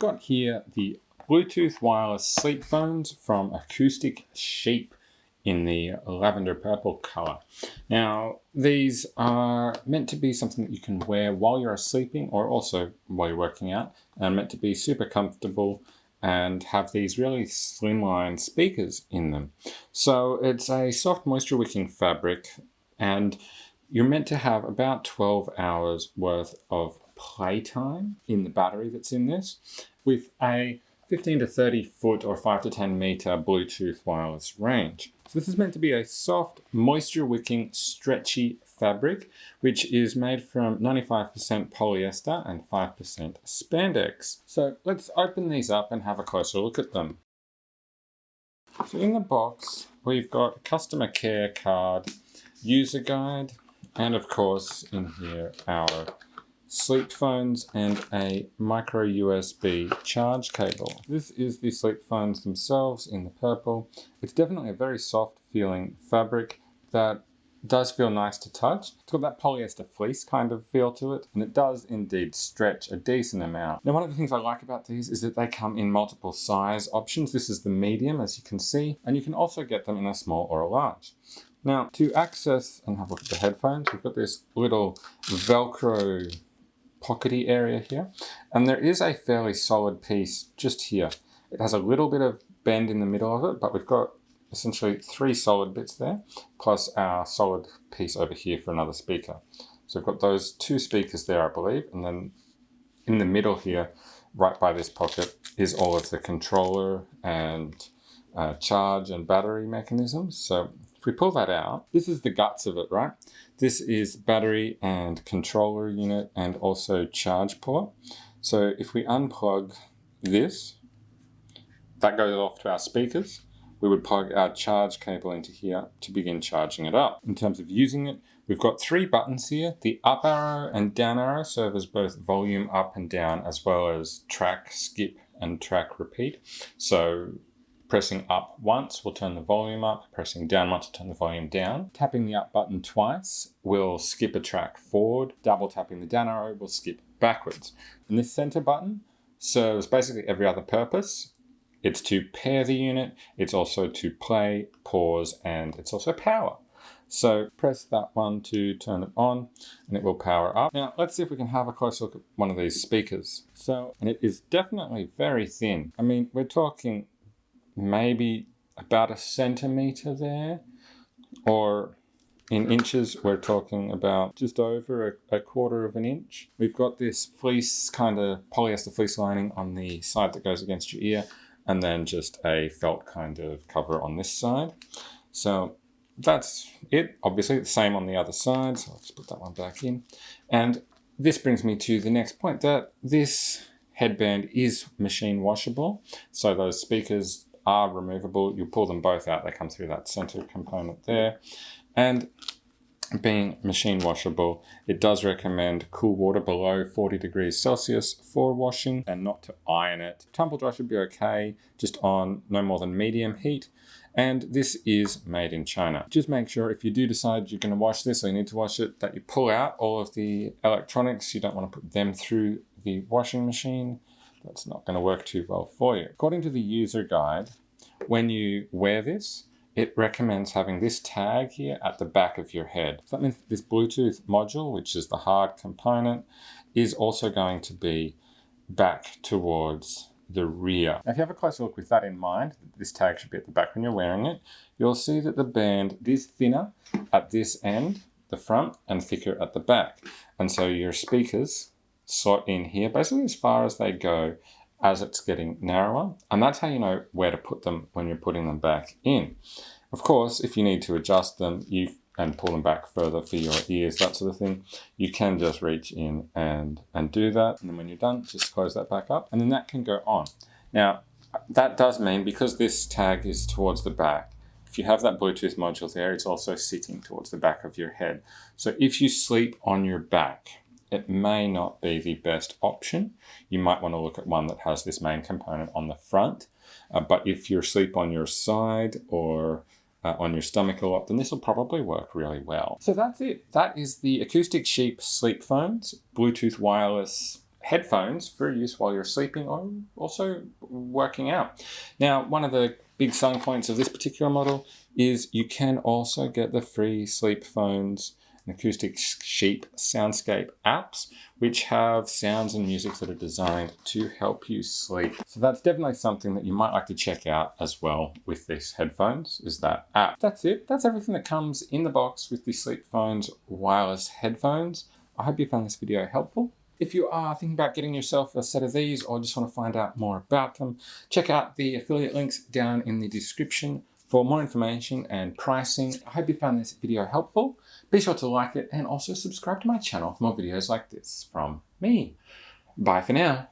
got here the Bluetooth wireless sleep phones from Acoustic Sheep in the lavender purple color. Now, these are meant to be something that you can wear while you're sleeping or also while you're working out, and meant to be super comfortable and have these really slimline speakers in them. So it's a soft moisture wicking fabric, and you're meant to have about 12 hours worth of playtime in the battery that's in this, with a 15 to 30 foot or 5 to 10 meter Bluetooth wireless range. So this is meant to be a soft, moisture-wicking, stretchy fabric, which is made from 95% polyester and 5% spandex. So let's open these up and have a closer look at them. So in the box, we've got a customer care card, user guide, and of course in here our sleep phones and a micro USB charge cable. This is the sleep phones themselves in the purple. It's definitely a very soft feeling fabric that does feel nice to touch. It's got that polyester fleece kind of feel to it, and it does indeed stretch a decent amount. Now, one of the things I like about these is that they come in multiple size options. This is the medium, as you can see, and you can also get them in a small or a large. Now, to access and have a look at the headphones, we've got this little Velcro pockety area here, and there is a fairly solid piece just here. It has a little bit of bend in the middle of it, but we've got essentially 3 solid bits there, plus our solid piece over here for another speaker. So we've got those 2 speakers there, I believe, and then in the middle here, right by this pocket, is all of the controller and charge and battery mechanisms. So if we pull that out, this is the guts of it, right? This is battery and controller unit and also charge port. So if we unplug this, that goes off to our speakers. We would plug our charge cable into here to begin charging it up. In terms of using it, we've got 3 buttons here. The up arrow and down arrow serve as both volume up and down, as well as track skip and track repeat. So pressing up once will turn the volume up, pressing down once will turn the volume down. Tapping the up button twice will skip a track forward. Double tapping the down arrow will skip backwards. And this center button serves basically every other purpose. It's to pair the unit, it's also to play, pause, and it's also power. So press that one to turn it on and it will power up. Now let's see if we can have a close look at one of these speakers. And it is definitely very thin. I mean, we're talking maybe about 1 centimeter there, or in inches we're talking about just over a quarter of an inch. We've got this fleece, kind of polyester fleece lining on the side that goes against your ear, and then just a felt kind of cover on this side. So that's it. Obviously the same on the other side, so I'll just put that one back in. And this brings me to the next point, that this headband is machine washable. So those speakers are removable. You pull them both out, they come through that center component there. And being machine washable, it does recommend cool water below 40 degrees Celsius for washing and not to iron it. Tumble dry should be okay, just on no more than medium heat. And this is made in China. Just make sure if you do decide you're going to wash this or you need to wash it, that you pull out all of the electronics. You don't want to put them through the washing machine. That's not going to work too well for you. According to the user guide, when you wear this, it recommends having this tag here at the back of your head. So that means this Bluetooth module, which is the hard component, is also going to be back towards the rear. Now, if you have a closer look with that in mind, this tag should be at the back when you're wearing it, you'll see that the band is thinner at this end, the front, and thicker at the back. And so your speakers slot in here basically as far as they go as it's getting narrower, and that's how you know where to put them when you're putting them back in. Of course, if you need to adjust them and pull them back further for your ears, that sort of thing, you can just reach in and do that, and then when you're done, just close that back up, and then that can go on. Now, that does mean, because this tag is towards the back, if you have that Bluetooth module there, it's also sitting towards the back of your head. So if you sleep on your back, it may not be the best option. You might want to look at one that has this main component on the front. But if you're asleep on your side or on your stomach a lot, then this will probably work really well. So that's it. That is the Acoustic Sheep sleep phones, Bluetooth wireless headphones for use while you're sleeping or also working out. Now, one of the big selling points of this particular model is you can also get the free Sleep Phones and Acoustic Sheep Soundscape apps, which have sounds and music that are designed to help you sleep. So that's definitely something that you might like to check out as well with these headphones, is that app. That's it. That's everything that comes in the box with the Sleep Phones wireless headphones. I hope you found this video helpful. If you are thinking about getting yourself a set of these or just want to find out more about them, check out the affiliate links down in the description for more information and pricing. I hope you found this video helpful. Be sure to like it and also subscribe to my channel for more videos like this from me. Bye for now.